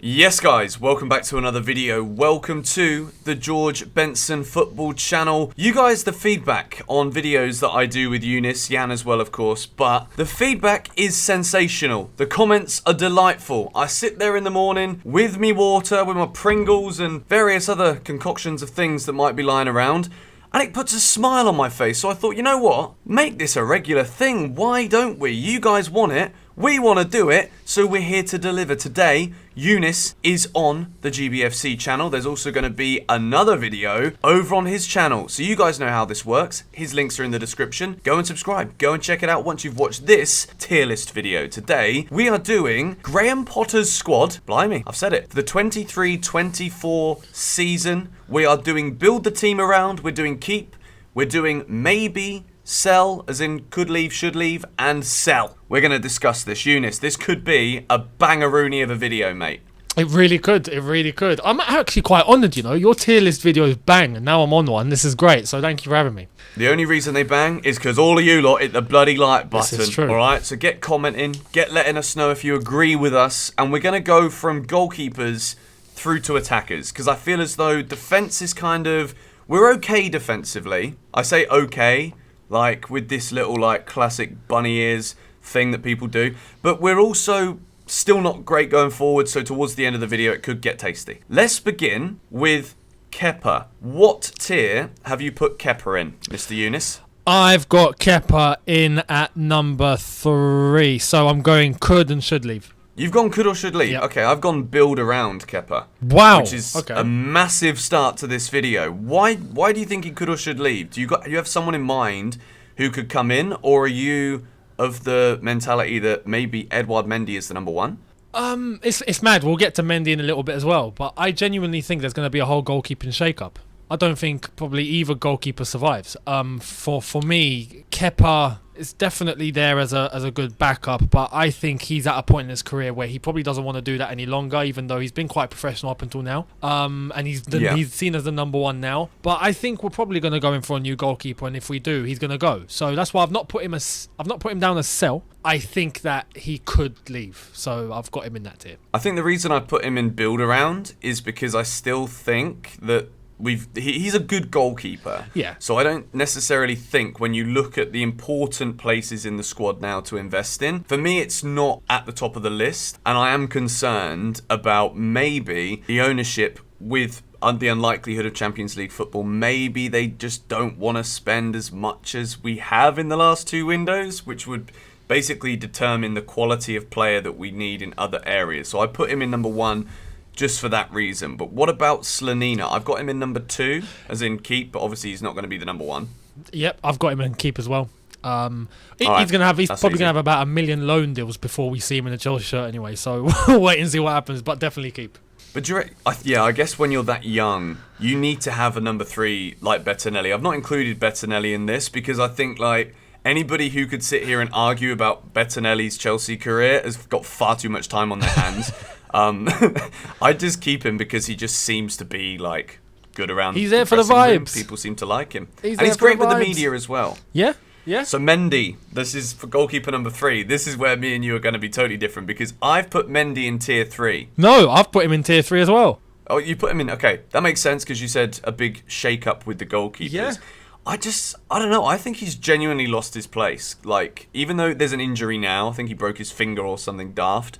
Yes guys, welcome back to another video. Welcome to the George Benson Football Channel. You guys, the feedback on videos that I do with Eunice, Jan as well of course, but the feedback is sensational. The comments are delightful. I sit there in the morning with me water, with my Pringles and various other concoctions of things that might be lying around, and it puts a smile on my face. So I thought, you know what? Make this a regular thing. Why don't we? You guys want it. We want to do it, so we're here to deliver. Today, Eunice is on the GBFC channel. There's also going to be another video over on his channel. So you guys know how this works. His links are in the description. Go and subscribe. Go and check it out once you've watched this tier list video. Today, we are doing Graham Potter's squad. Blimey, I've said it. For the 23-24 season, we are doing build the team around. We're doing keep. We're doing maybe sell, as in could leave, should leave, and sell. We're going to discuss this. Eunice, this could be a bangaroony of a video, mate. It really could. It really could. I'm actually quite honoured, you know. Your tier list videos bang, and now I'm on one. This is great, so thank you for having me. The only reason they bang is because all of you lot hit the bloody like button. This is true. All right, so get commenting, get letting us know if you agree with us, and we're going to go from goalkeepers through to attackers, because I feel as though defence is kind of... We're okay defensively. I say okay, like with this little like classic bunny ears thing that people do, but we're also still not great going forward, so towards the end of the video it could get tasty. Let's begin with Kepa. What tier have you put Kepa in, Mr. Eunice? I've got Kepa in at number 3, so I'm going could and should leave. You've gone could or should leave? Yep. Okay, I've gone build around Kepa. Wow. Which is okay. a massive start to this video. Why do you think he could or should leave? Do you have someone in mind who could come in, or are you of the mentality that maybe Edouard Mendy is the number one? It's mad. We'll get to Mendy in a little bit as well, but I genuinely think there's going to be a whole goalkeeping shake-up. I don't think probably either goalkeeper survives. For me, Kepa is definitely there as a good backup, but I think he's at a point in his career where he probably doesn't want to do that any longer, even though he's been quite professional up until now. And he's seen as the number one now. But I think we're probably going to go in for a new goalkeeper, and if we do, he's going to go. So that's why I've not put him down as sell. I think that he could leave, so I've got him in that tier. I think the reason I put him in build around is because I still think that he's a good goalkeeper. Yeah. So I don't necessarily think when you look at the important places in the squad now to invest in, for me it's not at the top of the list, and I am concerned about maybe the ownership with the unlikelihood of Champions League football. Maybe they just don't want to spend as much as we have in the last two windows, which would basically determine the quality of player that we need in other areas. So I put him in number 1 just for that reason. But what about Slanina? I've got him in number 2, as in keep, but obviously he's not going to be the number 1. Yep, I've got him in keep as well. He's right, probably easy. going to have about 1 million loan deals before we see him in a Chelsea shirt anyway. So we'll wait and see what happens, but definitely keep. But I guess when you're that young, you need to have a number 3 like Bettinelli. I've not included Bettinelli in this because I think like anybody who could sit here and argue about Bettinelli's Chelsea career has got far too much time on their hands. I just keep him because he just seems to be like good around. He's there for the room. vibes. People seem to like him, He's and he's there for great the with the vibes. media as well. Yeah, yeah. So Mendy, this is for goalkeeper number 3. This is where me and you are going to be totally different because I've put Mendy in tier 3. No, I've put him in tier 3 as well. Oh, you put him in. Okay, that makes sense because you said a big shake-up with the goalkeepers. Yeah. I don't know. I think he's genuinely lost his place. Like, even though there's an injury now, I think he broke his finger or something daft.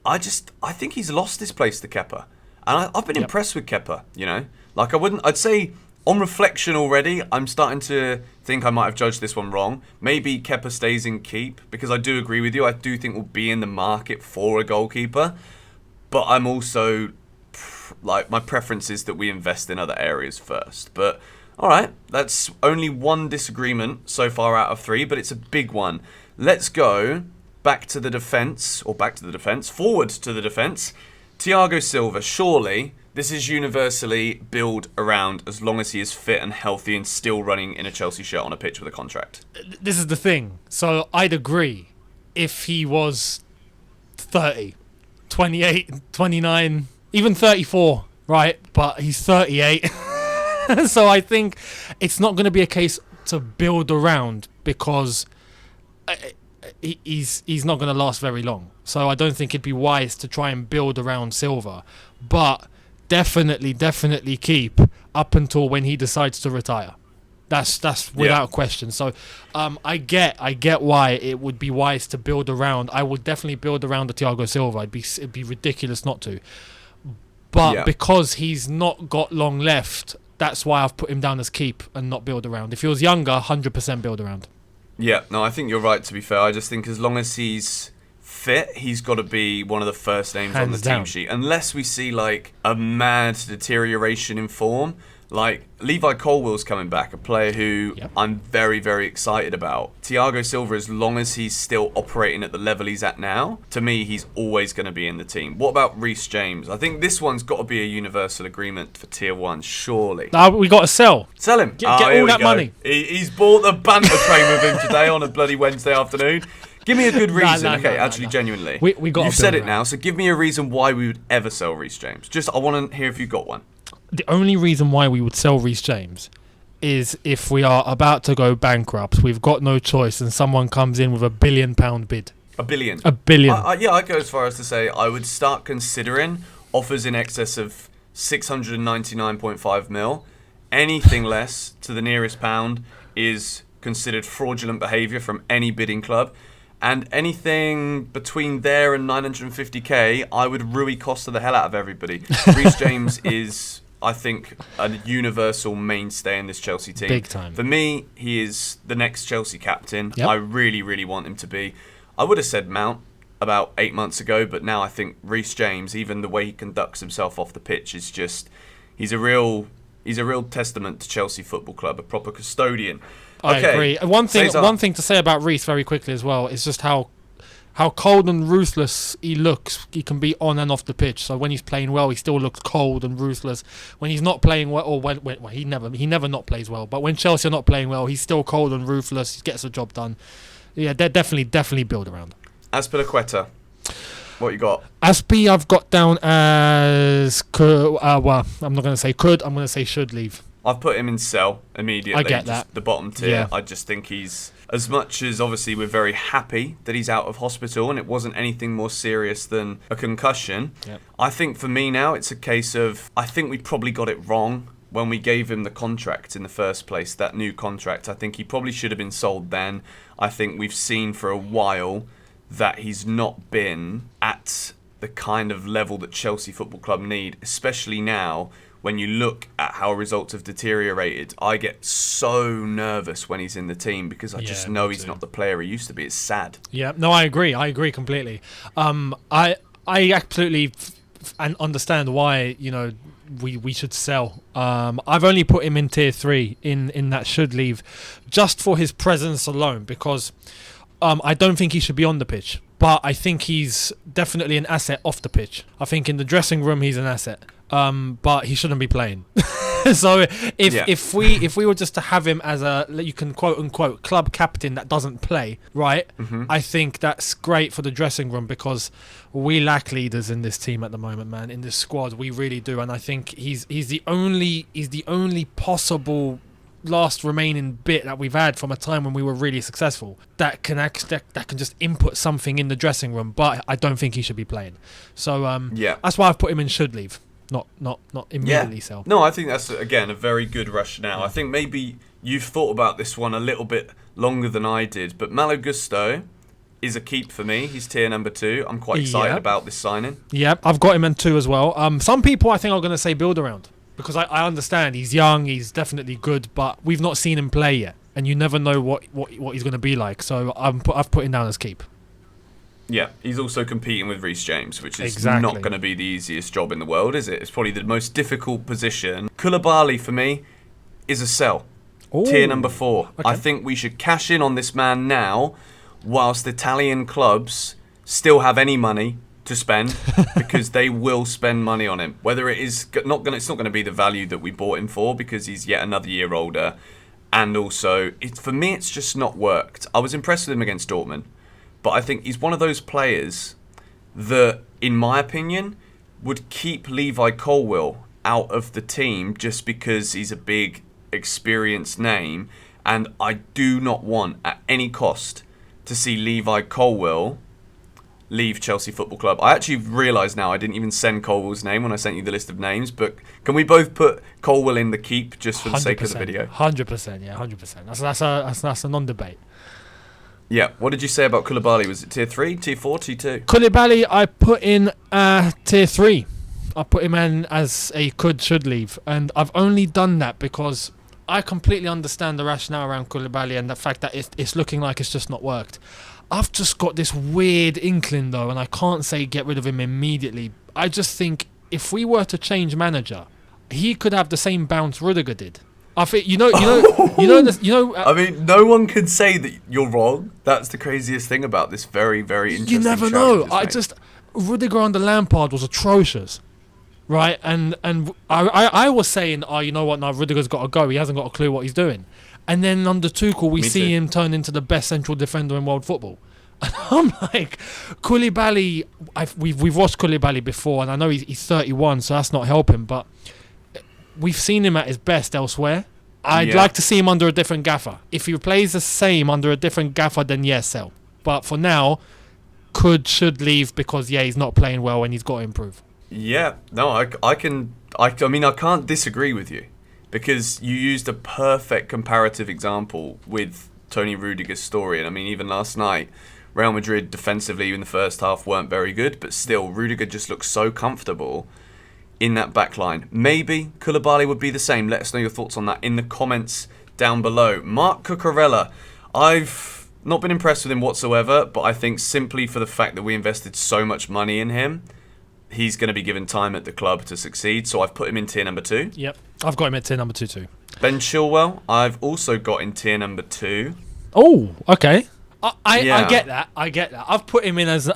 I think he's lost his place to Kepa. And I've been impressed with Kepa, you know? Like, I'd say, on reflection already, I'm starting to think I might have judged this one wrong. Maybe Kepa stays in keep, because I do agree with you. I do think we'll be in the market for a goalkeeper. But I'm also, like, my preference is that we invest in other areas first. But... alright, that's only one disagreement so far out of 3, but it's a big one. Let's go forward to the defence. Thiago Silva, surely this is universally build around as long as he is fit and healthy and still running in a Chelsea shirt on a pitch with a contract. This is the thing. So I'd agree if he was 30, 28, 29, even 34, right? But he's 38. So I think it's not going to be a case to build around because he's not going to last very long. So I don't think it'd be wise to try and build around Silva. But definitely keep up until when he decides to retire. That's without question. So I get why it would be wise to build around. I would definitely build around the Thiago Silva. It'd be ridiculous not to. But because he's not got long left, that's why I've put him down as keep and not build around. If he was younger, 100% build around. Yeah, no, I think you're right, to be fair. I just think as long as he's fit, he's got to be one of the first names on the team sheet. Unless we see, like, a mad deterioration in form. Like, Levi Colwill's coming back, a player who I'm very, very excited about. Thiago Silva, as long as he's still operating at the level he's at now, to me, he's always going to be in the team. What about Reece James? I think this one's got to be a universal agreement for Tier 1, surely. We got to sell. Sell him. Get all that money. He's bought the banter train with him today on a bloody Wednesday afternoon. Give me a good reason. Genuinely. We got. You've said it now, so give me a reason why we would ever sell Reece James. I want to hear if you got one. The only reason why we would sell Reece James is if we are about to go bankrupt, we've got no choice, and someone comes in with £1 billion bid. £1 billion? £1 billion. I'd go as far as to say I would start considering offers in excess of 699.5 mil. Anything less to the nearest pound is considered fraudulent behaviour from any bidding club. And anything between there and 950k, I would Rui Costa the hell out of everybody. Reece James is, I think, a universal mainstay in this Chelsea team. Big time. For me, he is the next Chelsea captain. Yep. I really, really want him to be. I would have said Mount about 8 months ago, but now I think Reece James, even the way he conducts himself off the pitch, is just, he's a real testament to Chelsea Football Club, a proper custodian. I agree. One thing to say about Reece very quickly as well is just how cold and ruthless he looks. He can be on and off the pitch. So when he's playing well, he still looks cold and ruthless. When he's not playing well, or when he never not plays well. But when Chelsea are not playing well, he's still cold and ruthless. He gets the job done. Yeah, they're definitely build around. Azpilicueta, what you got? Aspi, I've got down as I'm not going to say could. I'm going to say should leave. I've put him in sell immediately. I get that. The bottom tier. Yeah. I just think he's, as much as obviously we're very happy that he's out of hospital and it wasn't anything more serious than a concussion. Yep. I think for me now it's a case of, I think we probably got it wrong when we gave him the contract in the first place, that new contract. I think he probably should have been sold then. I think we've seen for a while that he's not been at the kind of level that Chelsea Football Club need, especially now. When you look at how results have deteriorated, I get so nervous when he's in the team because I just know he's not the player he used to be. It's sad. Yeah, no, I agree completely. I absolutely and understand why we should sell. I've only put him in tier 3 in that should leave, just for his presence alone, because I don't think he should be on the pitch, but I think he's definitely an asset off the pitch. I think in the dressing room he's an asset. But he shouldn't be playing. So if we were just to have him as a, you can quote unquote, club captain that doesn't play, right? Mm-hmm. I think that's great for the dressing room because we lack leaders in this team at the moment, man. In this squad, we really do, and I think he's the only possible last remaining bit that we've had from a time when we were really successful that can just input something in the dressing room. But I don't think he should be playing. So that's why I've put him in should leave. Not immediately sell. No, I think that's, again, a very good rationale. I think maybe you've thought about this one a little bit longer than I did, but Malo Gusto is a keep for me. He's tier number 2. I'm quite excited about this signing. Yep, I've got him in 2 as well. Some people I think are going to say build around because I understand he's young, he's definitely good, but we've not seen him play yet, and you never know what he's going to be like. So I've put him down as keep. Yeah, he's also competing with Reece James, which is not going to be the easiest job in the world, is it? It's probably the most difficult position. Koulibaly, for me, is a sell. Ooh. Tier number 4. Okay. I think we should cash in on this man now, whilst Italian clubs still have any money to spend, because they will spend money on him. Whether it's not going to be the value that we bought him for, because he's yet another year older, and also, for me, it's just not worked. I was impressed with him against Dortmund. But I think he's one of those players that, in my opinion, would keep Levi Colwill out of the team just because he's a big, experienced name. And I do not want, at any cost, to see Levi Colwill leave Chelsea Football Club. I actually realise now I didn't even send Colwill's name when I sent you the list of names, but can we both put Colwill in the keep just for the sake of the video? 100%, yeah, 100%. That's a non-debate. Yeah, what did you say about Koulibaly? Was it tier 3, tier 4, tier 2? Koulibaly, I put in tier 3. I put him in as a should leave, and I've only done that because I completely understand the rationale around Koulibaly and the fact that it's looking like it's just not worked. I've just got this weird inkling though, and I can't say get rid of him immediately. I just think if we were to change manager, he could have the same bounce Rudiger did. I think I mean, no one could say that you're wrong. That's the craziest thing about this very, very interesting. You never know. Rudiger under Lampard was atrocious, right? And I was saying, you know what? Now Rudiger's got to go. He hasn't got a clue what he's doing. And then under Tuchel, we see him turn into the best central defender in world football. And I'm like, Koulibaly, we've watched Koulibaly before, and I know he's 31, so that's not helping, but we've seen him at his best elsewhere. I'd like to see him under a different gaffer. If he plays the same under a different gaffer, then yes, sell. But for now, should leave because, he's not playing well and he's got to improve. Yeah, no, I can't disagree with you. Because you used a perfect comparative example with Tony Rudiger's story. And I mean, even last night, Real Madrid defensively in the first half weren't very good, but still, Rudiger just looks so comfortable in that back line. Maybe Koulibaly would be the same. Let us know your thoughts on that in the comments down below. Marc Cucurella, I've not been impressed with him whatsoever, but I think simply for the fact that we invested so much money in him, he's going to be given time at the club to succeed, so I've put him in tier number 2. Yep, I've got him at tier number 2 too. Ben Chilwell, I've also got in tier number 2. Oh, okay. I get that. I've put him in as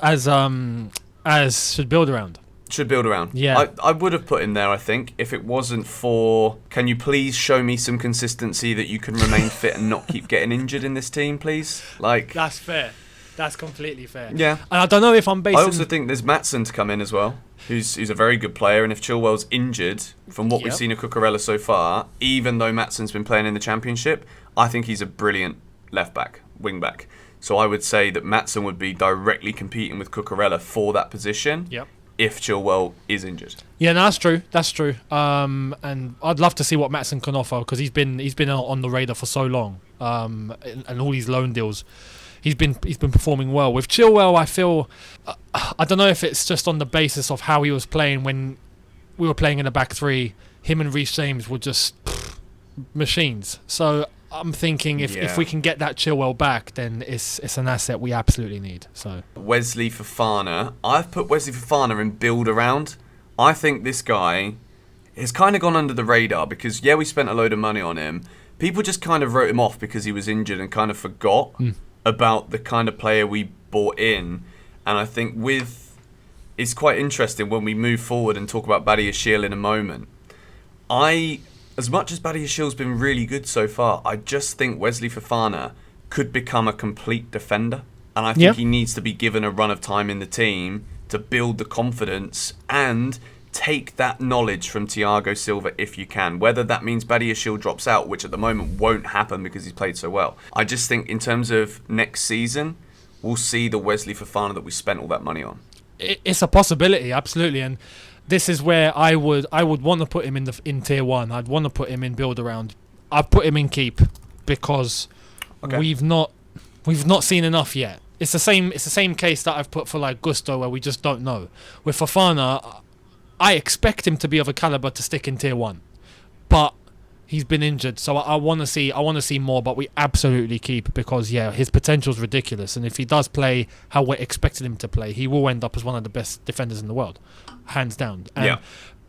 should build around. Should build around. Yeah. I would have put him there, I think, if it wasn't for, can you please show me some consistency that you can remain fit and not keep getting injured in this team, please? That's fair. That's completely fair. Yeah. And I don't know if I'm basing... I also think there's Maatsen to come in as well, who's a very good player. And if Chilwell's injured, from what we've seen of Cucurella so far, even though Maatsen's been playing in the Championship, I think he's a brilliant left-back, wing-back. So I would say that Maatsen would be directly competing with Cucurella for that position if Chilwell is injured. Yeah, no, that's true. And I'd love to see what Maatsen can offer because he's been on the radar for so long. And all these loan deals... He's been performing well. With Chilwell, I feel... I don't know if it's just on the basis of how he was playing when we were playing in a back three. Him and Reece James were just machines. So I'm thinking if we can get that Chilwell back, then it's an asset we absolutely need. So Wesley Fofana. I've put Wesley Fofana in build around. I think this guy has kind of gone under the radar because, we spent a load of money on him. People just kind of wrote him off because he was injured and kind of forgot about the kind of player we bought in. And I think it's quite interesting when we move forward and talk about Badiashile in a moment. As much as Badiashile's been really good so far, I just think Wesley Fofana could become a complete defender. And I think he needs to be given a run of time in the team to build the confidence and take that knowledge from Thiago Silva if you can. Whether that means Badiashile drops out, which at the moment won't happen because he's played so well. I just think in terms of next season, we'll see the Wesley Fofana that we spent all that money on. It's a possibility, absolutely. And this is where I would want to put him in tier 1. I'd want to put him in build around. I'd put him in keep because we've not seen enough yet. It's the same case that I've put for like Gusto, where we just don't know. With Fofana, I expect him to be of a caliber to stick in tier 1, but he's been injured, so I want to see more. But we absolutely keep because his potential is ridiculous, and if he does play how we're expecting him to play, he will end up as one of the best defenders in the world, hands down. And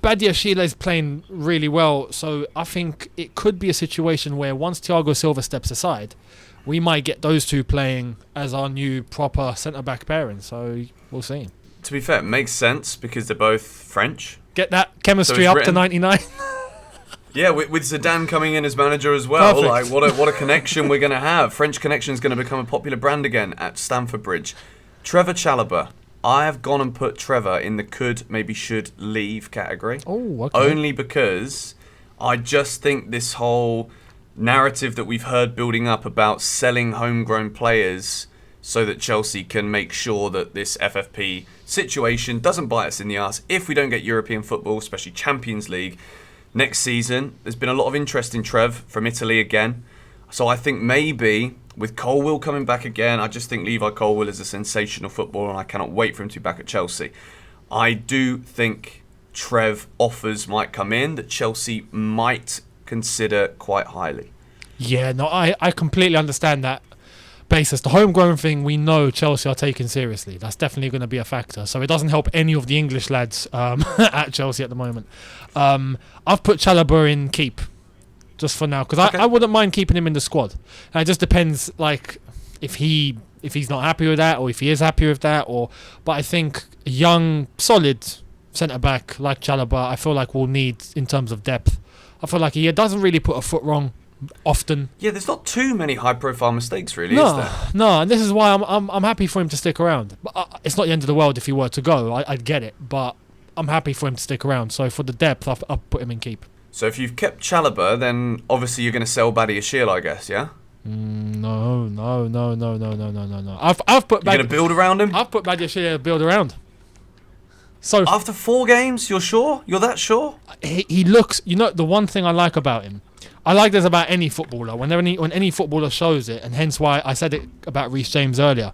Badiashile is playing really well, so I think it could be a situation where once Thiago Silva steps aside, we might get those two playing as our new proper centre-back pairing. So we'll see. To be fair, it makes sense because they're both French. Get that chemistry up to 99. Yeah, with Zidane coming in as manager as well. Perfect. Like what a connection we're going to have. French Connection is going to become a popular brand again at Stamford Bridge. Trevor Chalobah. I have gone and put Trevor in the could, maybe should leave category. Oh, okay. Only because I just think this whole narrative that we've heard building up about selling homegrown players so that Chelsea can make sure that this FFP situation doesn't bite us in the arse if we don't get European football, especially Champions League, next season. There's been a lot of interest in Trev from Italy again. So I think maybe with Colwill coming back again, I just think Levi Colwill is a sensational footballer and I cannot wait for him to be back at Chelsea. I do think Trev offers might come in that Chelsea might consider quite highly. Yeah, no, I completely understand that basis. The homegrown thing, we know Chelsea are taking seriously. That's definitely going to be a factor. So it doesn't help any of the English lads at Chelsea at the moment. I've put Chalobah in keep just for now because I wouldn't mind keeping him in the squad. And it just depends, like if he's not happy with that or if he is happy with that. But I think a young, solid centre back like Chalobah, I feel like we'll need in terms of depth. I feel like he doesn't really put a foot wrong often. Yeah, there's not too many high-profile mistakes, really, is there? No, and this is why I'm happy for him to stick around. But it's not the end of the world if he were to go. I'd get it, but I'm happy for him to stick around. So for the depth, I'll put him in keep. So if you've kept Chalobah, then obviously you're going to sell Badiashile, I guess, yeah? No. I've put. You're going to build around him? I've put Badiashile build around. So after 4 games, you're sure? You're that sure? He looks. You know, the one thing I like about him, I like this about any footballer. When any footballer shows it, and hence why I said it about Reece James earlier.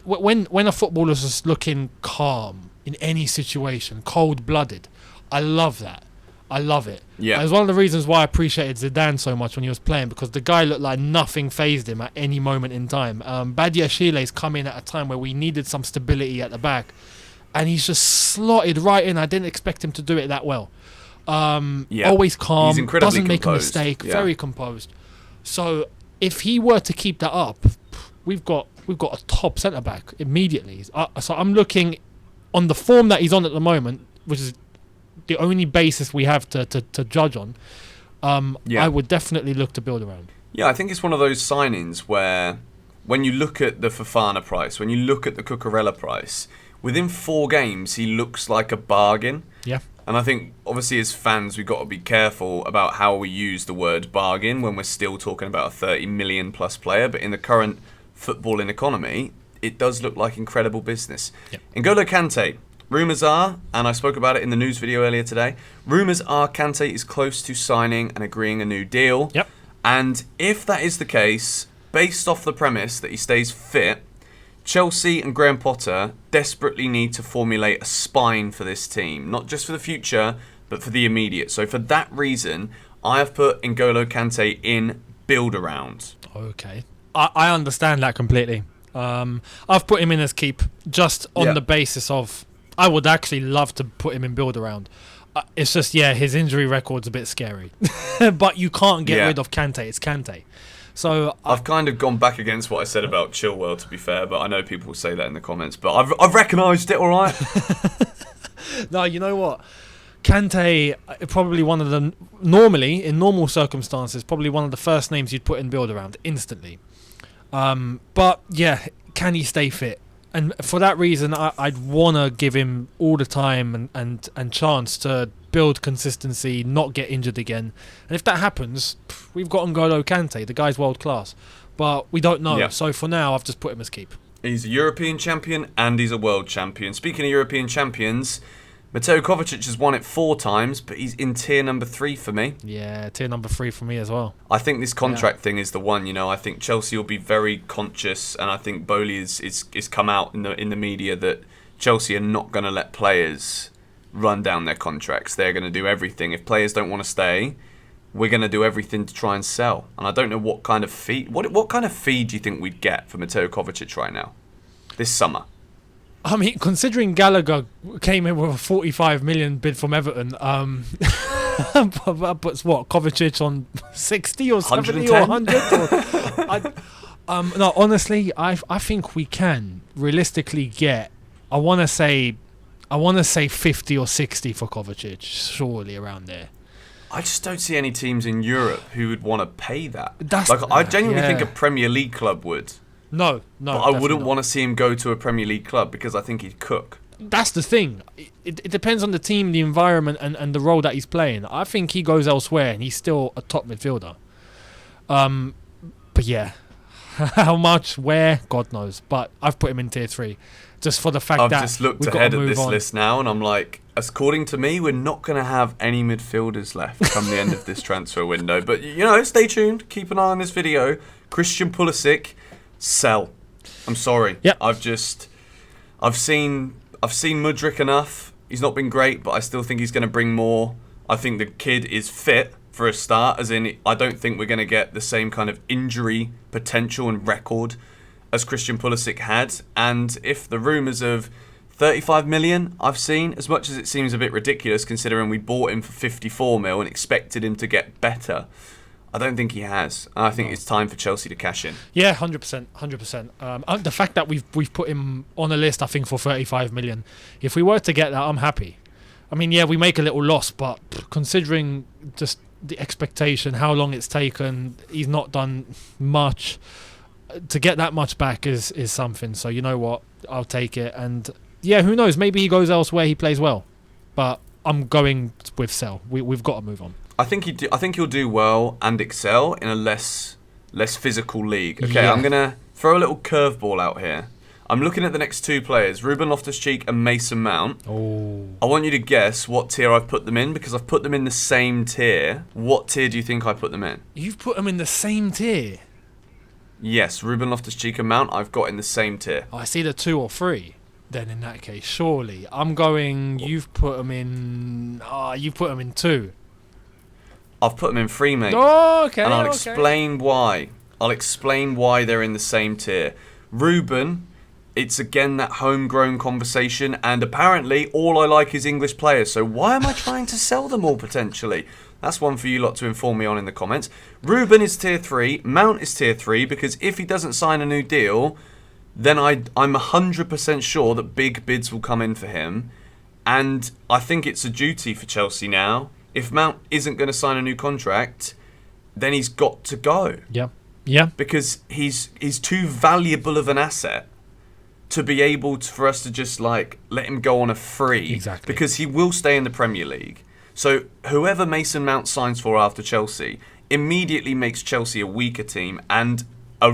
When a footballer's just looking calm in any situation, cold-blooded, I love that. I love it. Yeah. It was one of the reasons why I appreciated Zidane so much when he was playing, because the guy looked like nothing fazed him at any moment in time. Badiashile's come in at a time where we needed some stability at the back, and he's just slotted right in. I didn't expect him to do it that well. Always calm, doesn't make a mistake, very composed. So if he were to keep that up, we've got a top centre back immediately. So I'm looking on the form that he's on at the moment, which is the only basis we have to judge on. I would definitely look to build around. Yeah, I think it's one of those signings where when you look at the Fofana price, when you look at the Cucurella price, within 4 games he looks like a bargain. Yeah. And I think, obviously, as fans, we've got to be careful about how we use the word bargain when we're still talking about a 30 million plus player. But in the current footballing economy, it does look like incredible business. Yep. N'Golo Kante, rumours are, and I spoke about it in the news video earlier today, rumours are Kante is close to signing and agreeing a new deal. Yep. And if that is the case, based off the premise that he stays fit, Chelsea and Graham Potter desperately need to formulate a spine for this team, not just for the future, but for the immediate. So for that reason, I have put N'Golo Kante in build-around. Okay. I understand that completely. I've put him in as keep, just on the basis of, I would actually love to put him in build-around. It's just, his injury record's a bit scary. But you can't get rid of Kante. It's Kante. So I've kind of gone back against what I said about Chilwell, to be fair, but I know people will say that in the comments. But I've recognised it, all right? No, you know what? Kante, probably one of the... Normally, in normal circumstances, probably one of the first names you'd put in build-around instantly. But, can he stay fit? And for that reason, I'd want to give him all the time and chance to build consistency, not get injured again. And if that happens, we've got N'Golo Kante. The guy's world class. But we don't know. Yeah. So for now, I've just put him as keep. He's a European champion and he's a world champion. Speaking of European champions, Mateo Kovacic has won it 4 times, but he's in tier number 3 for me. Yeah, tier number 3 for me as well. I think this contract thing is the one. I think Chelsea will be very conscious, and I think Bowley is come out in the media that Chelsea are not going to let players run down their contracts. They're going to do everything. If players don't want to stay, we're going to do everything to try and sell. And I don't know what kind of fee. What kind of fee do you think we'd get for Mateo Kovacic right now, this summer? I mean, considering Gallagher came in with a 45 million bid from Everton, puts what, Kovacic on 60 or 70 or 100? No, honestly, I think we can realistically get, I want to say 50 or 60 for Kovacic, surely around there. I just don't see any teams in Europe who would want to pay that. I genuinely think a Premier League club would. No. But I wouldn't want to see him go to a Premier League club because I think he'd cook. That's the thing. It depends on the team, the environment, and the role that he's playing. I think he goes elsewhere and he's still a top midfielder. But yeah, How much, where, God knows. But I've put him in tier 3. Just for the fact I've that just looked we've ahead got to at move this on. list now, and I'm like, according to me, we're not going to have any midfielders left come the end of this transfer window. But, stay tuned. Keep an eye on this video. Christian Pulisic, sell. I'm sorry. Yep. I've seen Mudryk enough. He's not been great, but I still think he's going to bring more. I think the kid is fit for a start, as in I don't think we're going to get the same kind of injury potential and record as Christian Pulisic had. And if the rumours of 35 million I've seen, as much as it seems a bit ridiculous considering we bought him for 54 mil and expected him to get better, I don't think he has. And I think it's time for Chelsea to cash in. Yeah, 100%, 100%. The fact that we've put him on a list, I think, for 35 million. If we were to get that, I'm happy. I mean, yeah, we make a little loss, but considering just the expectation, how long it's taken, he's not done much. To get that much back is something. So you know what? I'll take it. And yeah, who knows? Maybe he goes elsewhere. He plays well, but I'm going with sell. We've got to move on. I think he'll do well and excel in a less physical league. Okay, Yeah. I'm gonna throw a little curveball out here. I'm looking at the next two players, Ruben Loftus-Cheek and Mason Mount. Oh, I want you to guess what tier I've put them in, because I've put them in the same tier. What tier do you think I put them in? you've put him in the same tier. Yes, Ruben Loftus-Cheek and Mount I've got in the same tier. Oh, I see the 2 or 3. Then in that case, surely I'm going. You've put them in. You put them in 2. I've put them in 3, mate. Oh, okay. And I'll okay. explain why. I'll explain why they're in the same tier. Ruben, it's again that homegrown conversation, and apparently all I like is English players, so why am I trying to sell them all potentially? That's one for you lot to inform me on in the comments. Ruben is tier 3, Mount is tier 3, because if he doesn't sign a new deal, then I'm 100% sure that big bids will come in for him, and I think it's a duty for Chelsea now. If Mount isn't going to sign a new contract, then he's got to go. Yeah. Yeah. Because he's too valuable of an asset to be able for us to just let him go on a free. Exactly. Because he will stay in the Premier League. So whoever Mason Mount signs for after Chelsea immediately makes Chelsea a weaker team and a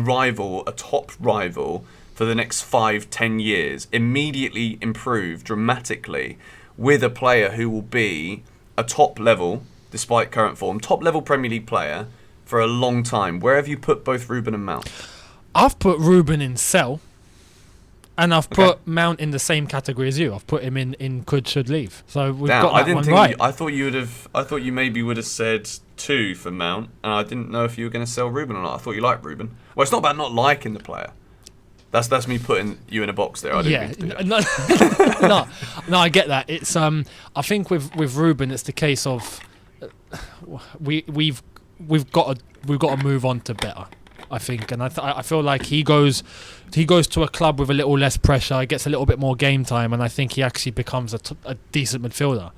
top rival for the next 5-10 years. Immediately improve dramatically with a player who will be a top level, despite current form, top level Premier League player for a long time. Where have you put both Ruben and Mount? I've put Ruben in sell, and I've Okay. put Mount in the same category as you. I've put him in could, should, leave. So we've Damn, got that I didn't one think right. I thought you maybe would have said 2 for Mount, and I didn't know if you were going to sell Ruben or not. I thought you liked Ruben. Well, it's not about not liking the player. That's me putting you in a box there. I didn't mean to do that. No, I get that. It's I think with Ruben, it's the case of we've got to move on to better. I think, and I feel like he goes to a club with a little less pressure, he gets a little bit more game time, and I think he actually becomes a decent midfielder.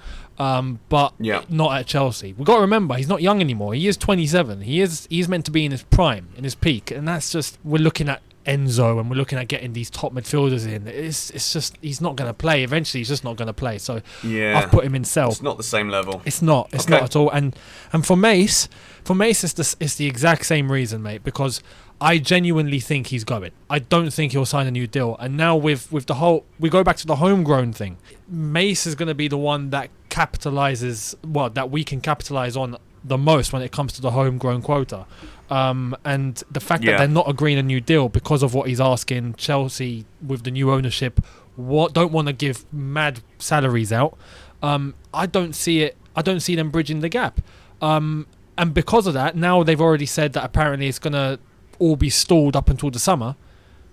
But Yeah. not at Chelsea. We've got to remember he's not young anymore. He is 27. He's meant to be in his prime, in his peak, and that's just, we're looking at Enzo and we're looking at getting these top midfielders in. It's just he's not going to play. Eventually, he's just not going to play. So Yeah. I've put him in sell. It's not the same level. It's not. It's Okay. not at all. And for Mace, it's the exact same reason, mate. Because I genuinely think he's going. I don't think he'll sign a new deal. And now with the whole, we go back to the homegrown thing. Mace is going to be the one that capitalizes. Well, that we can capitalize on the most when it comes to the homegrown quota. And the fact that they're not agreeing a new deal because of what he's asking, Chelsea with the new ownership don't want to give mad salaries out. I don't see it. I don't see them bridging the gap. And because of that, now they've already said that apparently it's going to all be stalled up until the summer.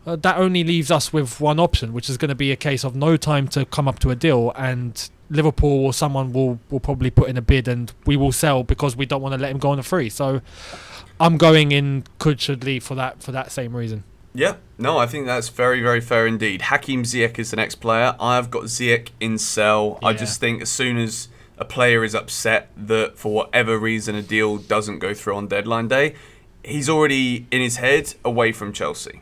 That only leaves us with one option, which is going to be a case of no time to come up to a deal, and Liverpool or someone will probably put in a bid and we will sell because we don't want to let him go on a free. So I'm going in should leave for that same reason. Yeah, no, I think that's very, very fair indeed. Hakim Ziyech is the next player. I've got Ziyech in sell. I just think as soon as a player is upset that for whatever reason a deal doesn't go through on deadline day, he's already in his head away from Chelsea.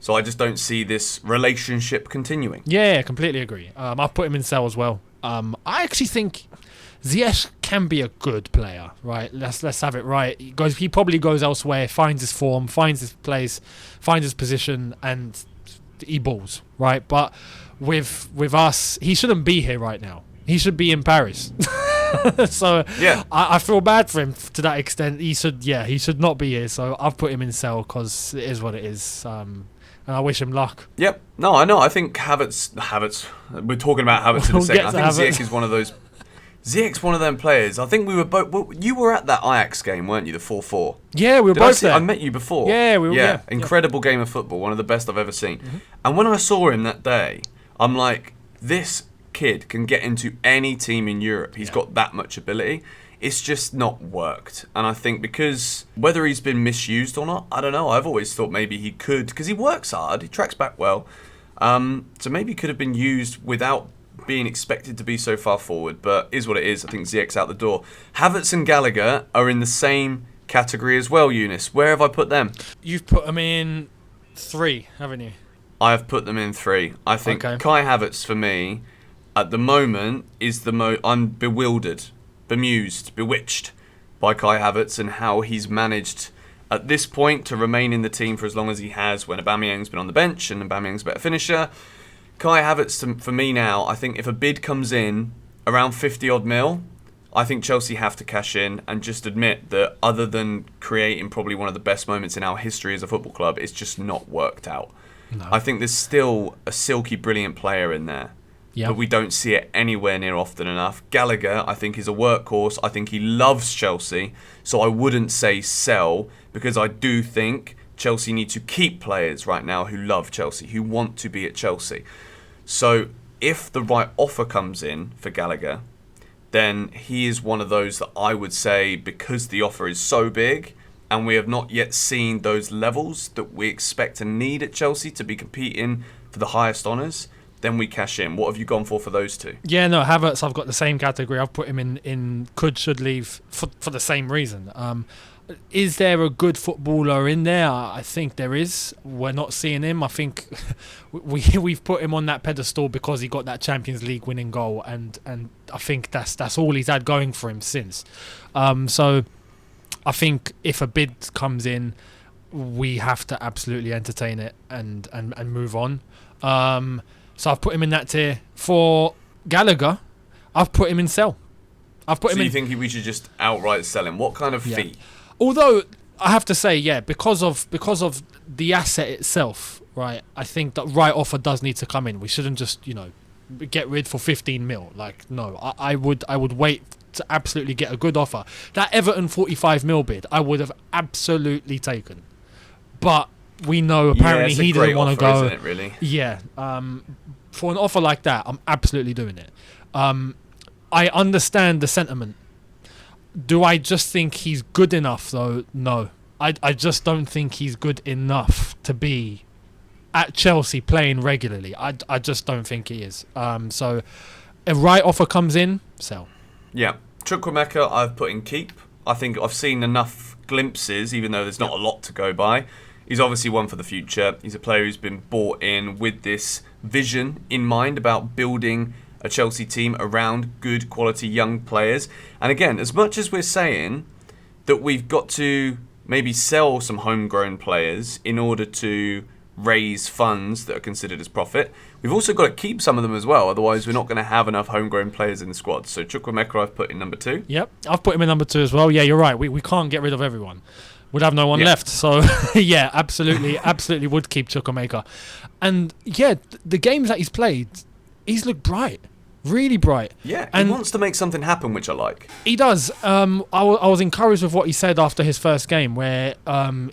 So I just don't see this relationship continuing. Yeah, completely agree. I've put him in sell as well. I actually think Ziyech can be a good player, right? Let's have it right. He probably goes elsewhere, finds his form, finds his place, finds his position, and he balls, right? But with us, he shouldn't be here right now. He should be in Paris. So Yeah. I feel bad for him to that extent. He should not be here. So I've put him in sell because it is what it is. And I wish him luck. Yep. No, I know. I think Havertz. We're talking about Havertz in a We'll second. get I to think Havertz. Ziyech is one of those. Ziyech's one of them players. I think we were both. Well, you were at that Ajax game, weren't you? The 4-4. Yeah, we were Did I both see? there. I met you before. Yeah, we were. Yeah, Incredible game of football. One of the best I've ever seen. Mm-hmm. And when I saw him that day, I'm like, this kid can get into any team in Europe. He's got that much ability. It's just not worked. And I think because whether he's been misused or not, I don't know. I've always thought maybe he could, because he works hard, he tracks back well. So maybe he could have been used without being expected to be so far forward. But is what it is. I think Ziyech's out the door. Havertz and Gallagher are in the same category as well, Eunice. Where have I put them? You've put them in 3, haven't you? I have put them in 3. I think Okay. Kai Havertz, for me, at the moment, is I'm bewildered, bemused, bewitched by Kai Havertz and how he's managed at this point to remain in the team for as long as he has when Aubameyang's been on the bench and Aubameyang's a better finisher. Kai Havertz, for me now, I think if a bid comes in around 50 odd mil, I think Chelsea have to cash in and just admit that other than creating probably one of the best moments in our history as a football club, it's just not worked out. No. I think there's still a silky, brilliant player in there. Yeah. But we don't see it anywhere near often enough. Gallagher, I think, is a workhorse. I think he loves Chelsea. So I wouldn't say sell, because I do think Chelsea need to keep players right now who love Chelsea, who want to be at Chelsea. So if the right offer comes in for Gallagher, then he is one of those that I would say, because the offer is so big and we have not yet seen those levels that we expect and need at Chelsea to be competing for the highest honours, then we cash in. What have you gone for those two? Yeah, no, Havertz, I've got the same category. I've put him in should leave for the same reason. Is there a good footballer in there? I think there is. We're not seeing him. I think we've put him on that pedestal because he got that Champions League winning goal, and I think that's all he's had going for him since. So I think if a bid comes in, we have to absolutely entertain it and move on. So I've put him in that tier. For Gallagher, I've put him in sell. So you think we should just outright sell him? What kind of fee? Although I have to say, yeah, because of the asset itself, right? I think that right offer does need to come in. We shouldn't just get rid for 15 mil. Like, no, I would wait to absolutely get a good offer. That Everton 45 mil bid, I would have absolutely taken. But we know apparently he doesn't want to go. Isn't it, really? Yeah. For an offer like that, I'm absolutely doing it. I understand the sentiment. Do I just think he's good enough, though? No. I just don't think he's good enough to be at Chelsea playing regularly. I just don't think he is. So, a right offer comes in, sell. Yeah. Chukwuemeka, I've put in keep. I think I've seen enough glimpses, even though there's not a lot to go by. He's obviously one for the future. He's a player who's been bought in with this vision in mind about building a Chelsea team around good quality young players. And again, as much as we're saying that we've got to maybe sell some homegrown players in order to raise funds that are considered as profit, we've also got to keep some of them as well. Otherwise, we're not going to have enough homegrown players in the squad. So Chukwuemeka I've put in number 2. Yep, I've put him in number 2 as well. Yeah, you're right. We can't get rid of everyone. We'd have no one left. So, yeah, absolutely would keep Chukwuemeka. And, yeah, the games that he's played, he's looked bright. Really bright. Yeah, and he wants to make something happen, which I like. He does. I was encouraged with what he said after his first game, where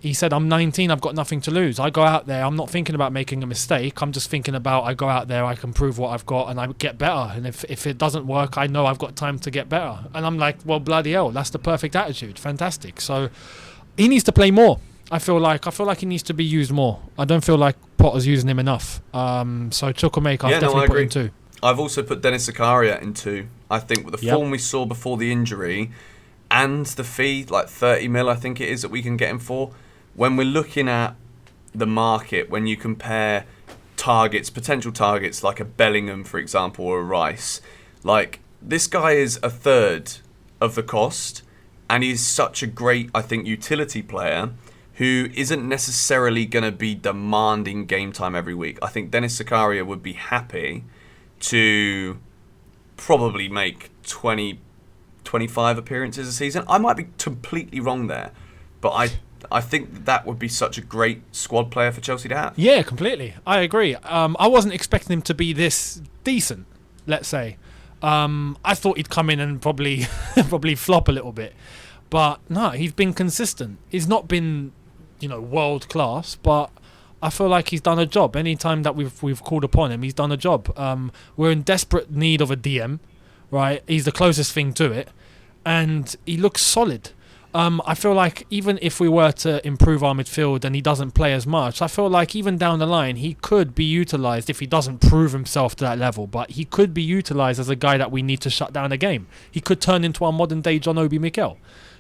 he said, I'm 19, I've got nothing to lose. I go out there, I'm not thinking about making a mistake. I'm just thinking about I go out there, I can prove what I've got, and I get better. And if it doesn't work, I know I've got time to get better. And I'm like, well, bloody hell, that's the perfect attitude. Fantastic. So he needs to play more. I feel like he needs to be used more. I don't feel like Potter's using him enough. So Chukwuemeka, I've definitely put in 2. I've also put Dennis Zakaria in 2. I think with the form we saw before the injury and the fee, like 30 mil, I think it is, that we can get him for, when we're looking at the market, when you compare potential targets like a Bellingham, for example, or a Rice, like this guy is a third of the cost, and he's such a great, I think, utility player who isn't necessarily going to be demanding game time every week. I think Dennis Zakaria would be happy to probably make 20, 25 appearances a season. I might be completely wrong there, but I think that would be such a great squad player for Chelsea to have. Yeah, completely. I agree. I wasn't expecting him to be this decent, let's say. I thought he'd come in and probably probably flop a little bit. But no, he's been consistent. He's not been, world class, but I feel like he's done a job. Anytime that we've called upon him, he's done a job. We're in desperate need of a DM, right? He's the closest thing to it, and he looks solid. I feel like even if we were to improve our midfield and he doesn't play as much, I feel like even down the line he could be utilised if he doesn't prove himself to that level. But he could be utilised as a guy that we need to shut down a game. He could turn into our modern day John Obi Mikel.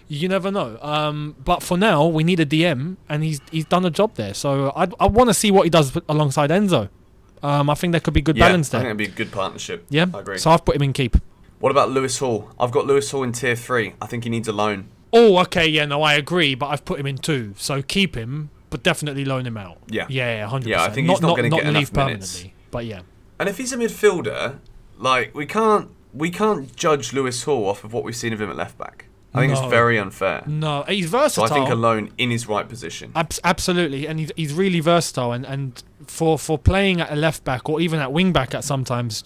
You never know. But for now, we need a DM, and he's done a job there. So I want to see what he does alongside Enzo. I think there could be good balance there. I think it'd be a good partnership. Yeah, I agree. So I've put him in keep. What about Lewis Hall? I've got Lewis Hall in tier 3. I think he needs a loan. Oh, okay, yeah, no, I agree, but I've put him in 2. So keep him, but definitely loan him out. Yeah. Yeah, 100%. Yeah, I think he's not going to get enough minutes. But yeah. And if he's a midfielder, like we can't judge Lewis Hall off of what we've seen of him at left back. I think it's very unfair. No, he's versatile. So I think a loan in his right position. Absolutely, and he's really versatile, and for playing at a left back or even at wing back at sometimes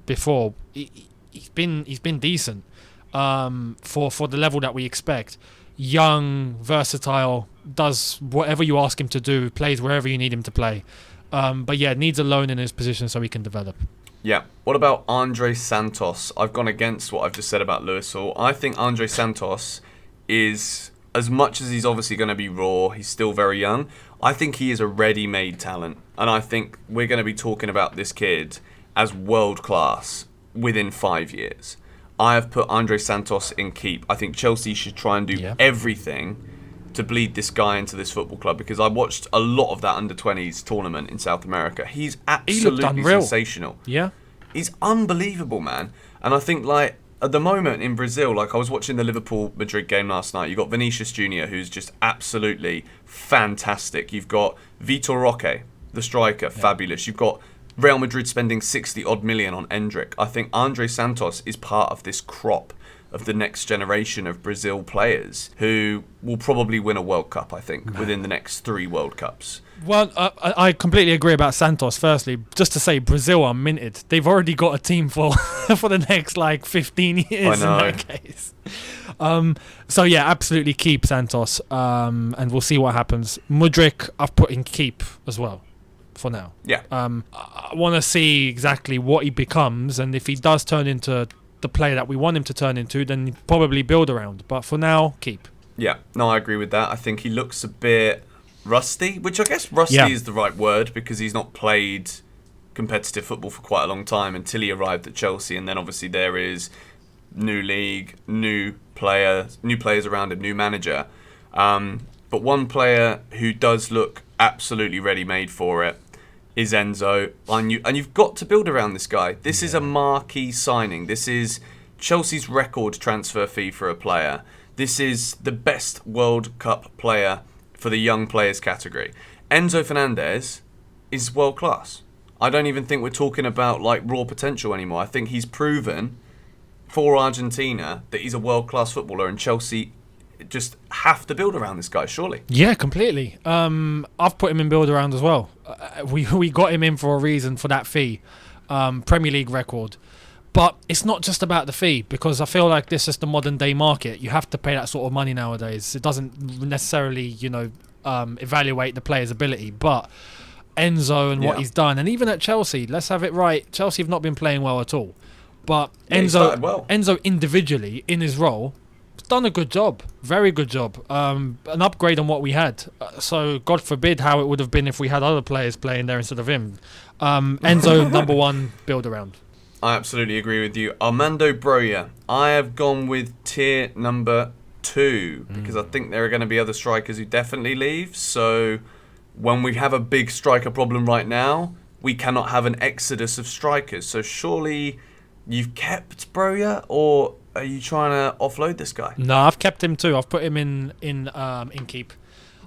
before, he's been decent for the level that we expect. Young, versatile, does whatever you ask him to do, plays wherever you need him to play. But yeah, needs a loan in his position so he can develop. Yeah. What about Andre Santos? I've gone against what I've just said about Lewis Hall. I think Andre Santos is, as much as he's obviously going to be raw, he's still very young. I think he is a ready-made talent. And I think we're going to be talking about this kid as world-class within 5 years. I have put Andre Santos in keep. I think Chelsea should try and do everything to bleed this guy into this football club, because I watched a lot of that under-20s tournament in South America. He's absolutely sensational. Yeah. He's unbelievable, man. And I think, like, at the moment in Brazil, like I was watching the Liverpool-Madrid game last night, you've got Vinicius Jr., who's just absolutely fantastic. You've got Vitor Roque, the striker, fabulous. You've got Real Madrid spending 60-odd million on Endrick. I think Andre Santos is part of this crop of the next generation of Brazil players who will probably win a World Cup, I think, within the next 3 World Cups. Well, I completely agree about Santos. Firstly, just to say, Brazil are minted. They've already got a team for for the next 15 years in that case. So yeah, absolutely keep Santos, and we'll see what happens. Mudryk, I've put in keep as well for now. Yeah. I want to see exactly what he becomes, and if he does turn into the player that we want him to turn into, then probably build around. But for now, keep. Yeah, no, I agree with that. I think he looks a bit rusty, which I guess rusty is the right word, because he's not played competitive football for quite a long time until he arrived at Chelsea, and then obviously there is new league, new players around him, new manager. But one player who does look absolutely ready-made for it is Enzo, and you've got to build around this guy. This is a marquee signing. This is Chelsea's record transfer fee for a player. This is the best World Cup player for the young players category. Enzo Fernandez is world class. I don't even think we're talking about raw potential anymore. I think he's proven for Argentina that he's a world class footballer, and Chelsea just have to build around this guy, surely. Yeah, completely. I've put him in build around as well. We got him in for a reason for that fee, Premier League record. But it's not just about the fee, because I feel like this is the modern day market. You have to pay that sort of money nowadays. It doesn't necessarily, evaluate the player's ability. But Enzo and what he's done, and even at Chelsea, let's have it right. Chelsea have not been playing well at all. But Enzo individually in his role done a good job, very good job, an upgrade on what we had. So God forbid how it would have been if we had other players playing there instead of him. Enzo, number 1, build around. I absolutely agree with you. Armando Broja, I have gone with tier number 2 because I think there are going to be other strikers who definitely leave. So when we have a big striker problem right now, we cannot have an exodus of strikers. So surely you've kept Broja, or are you trying to offload this guy? No, I've kept him too. I've put him in keep.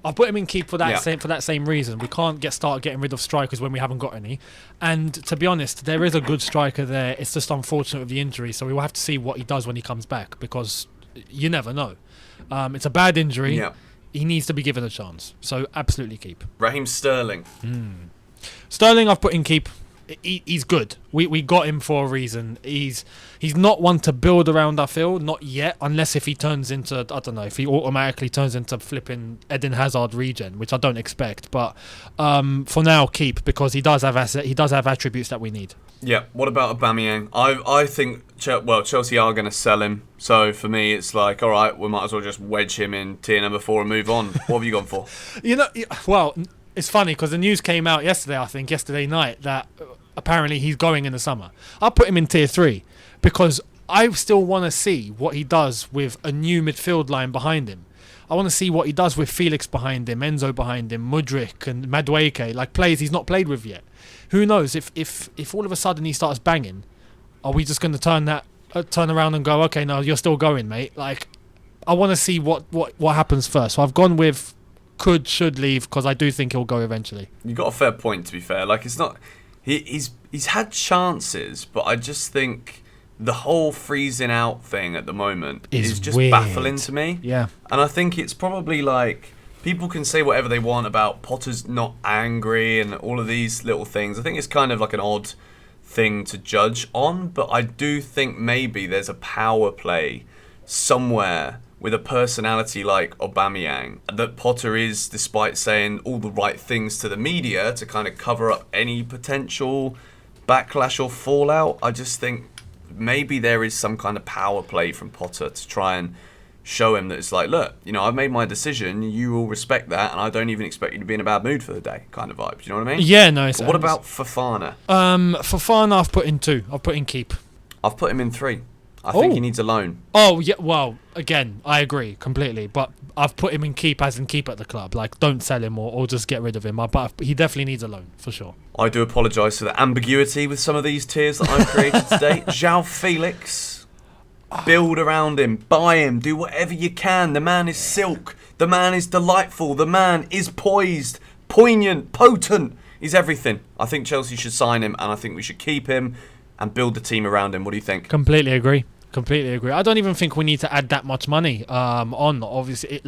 I've put him in keep for that same reason. We can't start getting rid of strikers when we haven't got any. And to be honest, there is a good striker there. It's just unfortunate with the injury, so we will have to see what he does when he comes back, because you never know. It's a bad injury. Yeah. He needs to be given a chance. So absolutely keep. Raheem Sterling. Sterling, I've put in keep. He's good. We got him for a reason. He's not one to build around, I feel, not yet, unless if he turns into, I don't know, if he automatically turns into flipping Eden Hazard regen, which I don't expect. But for now, keep, because he does have attributes that we need. Yeah. What about Aubameyang? I think Chelsea are going to sell him. So for me, it's like, all right, we might as well just wedge him in tier number 4 and move on. What have you gone for? It's funny because the news came out yesterday night, that apparently he's going in the summer. I'll put him in tier 3 because I still want to see what he does with a new midfield line behind him. I want to see what he does with Felix behind him, Enzo behind him, Mudryk and Madueke, like players he's not played with yet. Who knows, if all of a sudden he starts banging, are we just going to turn around and go, okay, no, you're still going, mate? Like, I want to see what happens first. So I've gone with should leave, because I do think he'll go eventually. You got a fair point, to be fair. Like, it's not... He's had chances, but I just think the whole freezing out thing at the moment is just weird. Baffling to me. Yeah. And I think it's probably like... People can say whatever they want about Potter's not angry and all of these little things. I think it's kind of like an odd thing to judge on, but I do think maybe there's a power play somewhere with a personality like Aubameyang that Potter is, despite saying all the right things to the media to kind of cover up any potential backlash or fallout. I just think maybe there is some kind of power play from Potter to try and show him that it's like, look, I've made my decision, you will respect that, and I don't even expect you to be in a bad mood for the day, kind of vibe. Do you know what I mean? Yeah, no. But what about Fofana? Fofana, I've put in 2. I've put in keep. I've put him in 3. I think he needs a loan. Oh, yeah, well, again, I agree completely, but I've put him in keep as in keep at the club. Like, don't sell him or just get rid of him. But he definitely needs a loan, for sure. I do apologise for the ambiguity with some of these tiers that I've created today. João Felix, build around him, buy him, do whatever you can. The man is silk. The man is delightful. The man is poised, poignant, potent. He's everything. I think Chelsea should sign him, and I think we should keep him and build the team around him. What do you think? Completely agree. I don't even think we need to add that much money on. Obviously,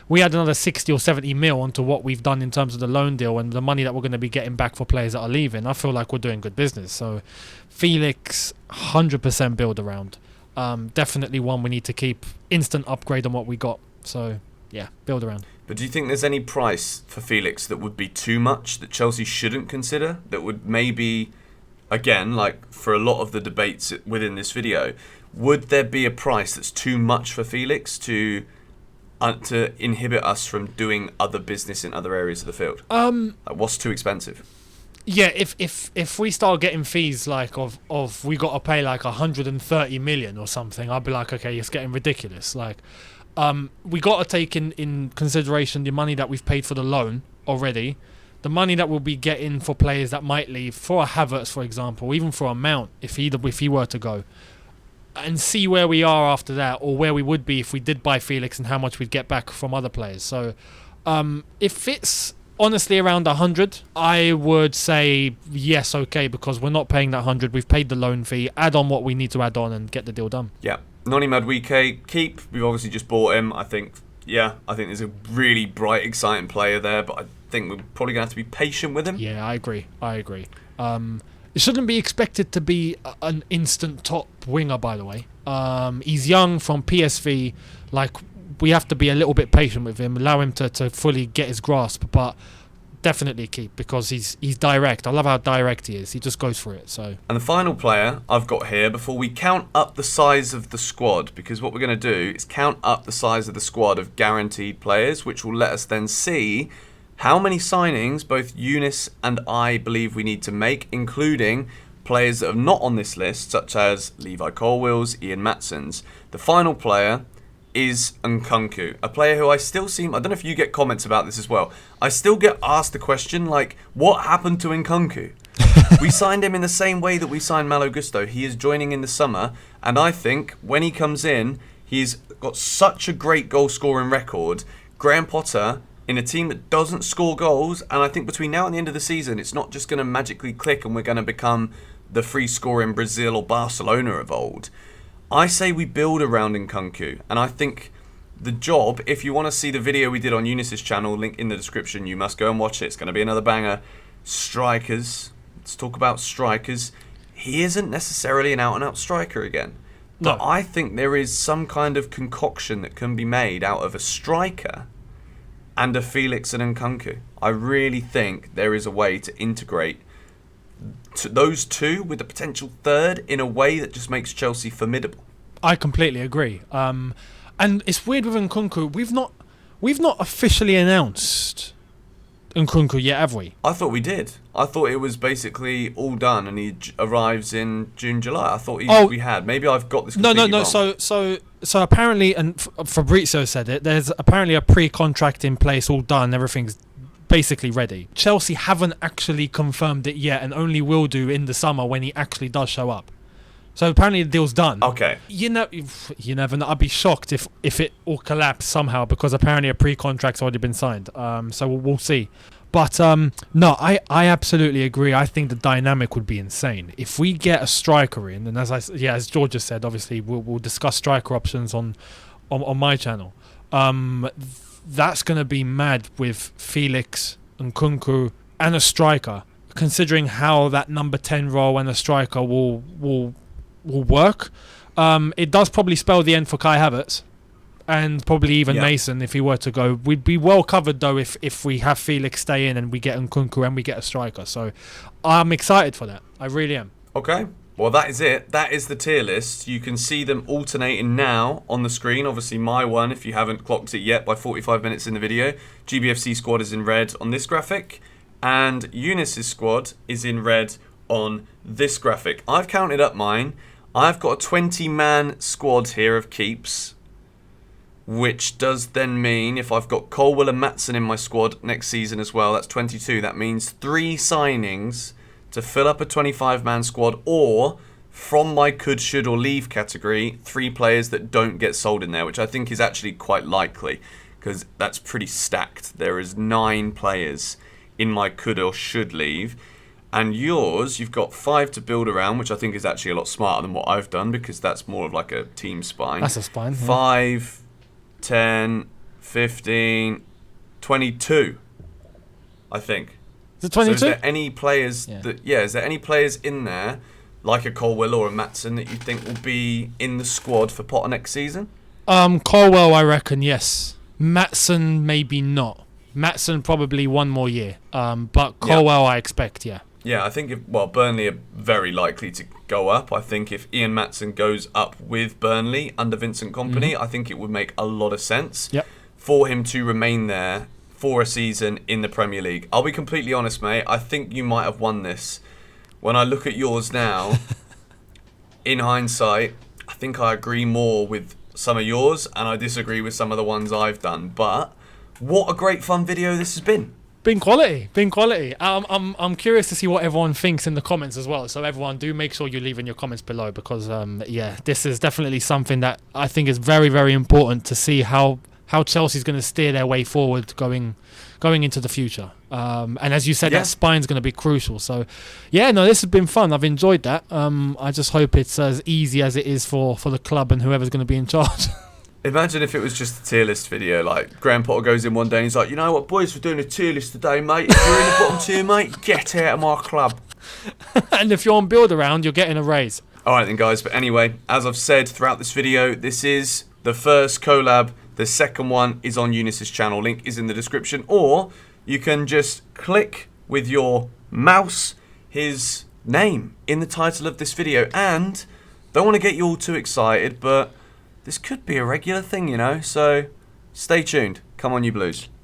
we had another 60 or 70 mil onto what we've done in terms of the loan deal and the money that we're going to be getting back for players that are leaving. I feel like we're doing good business. So Felix, 100% build around. Definitely one we need to keep. Instant upgrade on what we got. So yeah, build around. But do you think there's any price for Felix that would be too much, that Chelsea shouldn't consider, that would maybe, again, like for a lot of the debates within this video, would there be a price that's too much for Felix to inhibit us from doing other business in other areas of the field? What's too expensive? Yeah, if we start getting fees like of we got to pay like 130 million or something, I'd be like, okay, it's getting ridiculous. Like, we got to take in consideration the money that we've paid for the loan already, the money that we'll be getting for players that might leave, for a Havertz, for example, even for a Mount, if he were to go, and see where we are after that, or where we would be if we did buy Felix and how much we'd get back from other players. So if it's honestly around 100, I would say yes, okay, because we're not paying that 100. We've paid the loan fee, add on what we need to add on and get the deal done. Yeah. Noni Madueke, keep. We've obviously just bought him. I think there's a really bright, exciting player there, but I think we're probably going to have to be patient with him. Yeah, I agree. It shouldn't be expected to be an instant top winger, by the way. He's young from PSV. Like, we have to be a little bit patient with him, allow him to fully get his grasp, but definitely keep, because he's direct. I love how direct he is. He just goes for it. So. And the final player I've got here, before we count up the size of the squad, because what we're going to do is count up the size of the squad of guaranteed players, which will let us then see how many signings both Eunice and I believe we need to make, including players that are not on this list, such as Levi Colwills, Ian Matsons. The final player is Nkunku, a player who I don't know if you get comments about this as well, I still get asked the question, like, what happened to Nkunku? We signed him in the same way that we signed Malo Gusto. He is joining in the summer, and I think when he comes in, he's got such a great goal-scoring record. Graham Potter, in a team that doesn't score goals, and I think between now and the end of the season, it's not just going to magically click and we're going to become the free-scoring Brazil or Barcelona of old. I say we build around Nkunku, and I think the job, if you want to see the video we did on Eunice's channel, link in the description, you must go and watch it. It's going to be another banger. Strikers. Let's talk about strikers. He isn't necessarily an out-and-out striker again. But No. I think there is some kind of concoction that can be made out of a striker and a Felix and Nkunku. I really think there is a way to integrate those two with the potential third in a way that just makes Chelsea formidable. I completely agree. And it's weird with Nkunku. We've not officially announced Nkunku yet, have we? I thought we did. I thought it was basically all done and he arrives in June, July. I thought we had. Maybe I've got this completely No. wrong. So apparently, and Fabrizio said it, there's apparently a pre-contract in place, all done, everything's basically ready. Chelsea haven't actually confirmed it yet and only will do in the summer when he actually does show up. So apparently the deal's done. Okay. You never know. I'd be shocked if it all collapsed somehow because apparently a pre-contract's already been signed. So we'll see. But no, I absolutely agree. I think the dynamic would be insane if we get a striker in. And as George just said, obviously we'll discuss striker options on my channel. That's going to be mad with Felix and Nkunku and a striker, considering how that number 10 role and a striker will work. It does probably spell the end for Kai Havertz and probably even Mason if he were to go. We'd be well covered though if we have Felix stay in and we get Nkunku and we get a striker. So I'm excited for that. I really am. Okay. Well, that is it. That is the tier list. You can see them alternating now on the screen. Obviously, my one, if you haven't clocked it yet by 45 minutes in the video, GBFC squad is in red on this graphic, and Eunice's squad is in red on this graphic. I've counted up mine. I've got a 20-man squad here of keeps, which does then mean if I've got Colwill and Maatsen in my squad next season as well, that's 22. That means 3 signings to fill up a 25-man squad, or from my could, should, or leave category, 3 players that don't get sold in there, which I think is actually quite likely because that's pretty stacked. There is 9 players in my could or should leave. And yours, you've got 5 to build around, which I think is actually a lot smarter than what I've done because that's more of like a team spine. That's a spine. 5, 10, 15, 22, I think. Is it 22? So is there any players is there any players in there, like a Colwill or a Maatsen, that you think will be in the squad for Potter next season? Colwell, I reckon, yes. Maatsen, maybe not. Maatsen probably one more year. But Colwell, I expect, yeah. Yeah, I think Burnley are very likely to go up. I think if Ian Maatsen goes up with Burnley under Vincent Kompany, I think it would make a lot of sense for him to remain there for a season in the Premier League. I'll be completely honest, mate. I think you might have won this. When I look at yours now, in hindsight, I think I agree more with some of yours and I disagree with some of the ones I've done. But what a great fun video this has been. Been quality. I'm curious to see what everyone thinks in the comments as well. So everyone, do make sure you leave in your comments below because this is definitely something that I think is very, very important to see how Chelsea's going to steer their way forward going into the future. And as you said, that spine's going to be crucial. So this has been fun. I've enjoyed that. I just hope it's as easy as it is for the club and whoever's going to be in charge. Imagine if it was just a tier list video, like Graham Potter goes in one day and he's like, you know what, boys, we're doing a tier list today, mate. If you're in the bottom tier, mate, get out of my club. And if you're on build around, you're getting a raise. Alright then, guys, but anyway, as I've said throughout this video, this is the first collab. The second one is on Eunice's channel. Link is in the description. Or you can just click with your mouse his name in the title of this video. And don't want to get you all too excited, but this could be a regular thing, you know. So stay tuned. Come on, you Blues.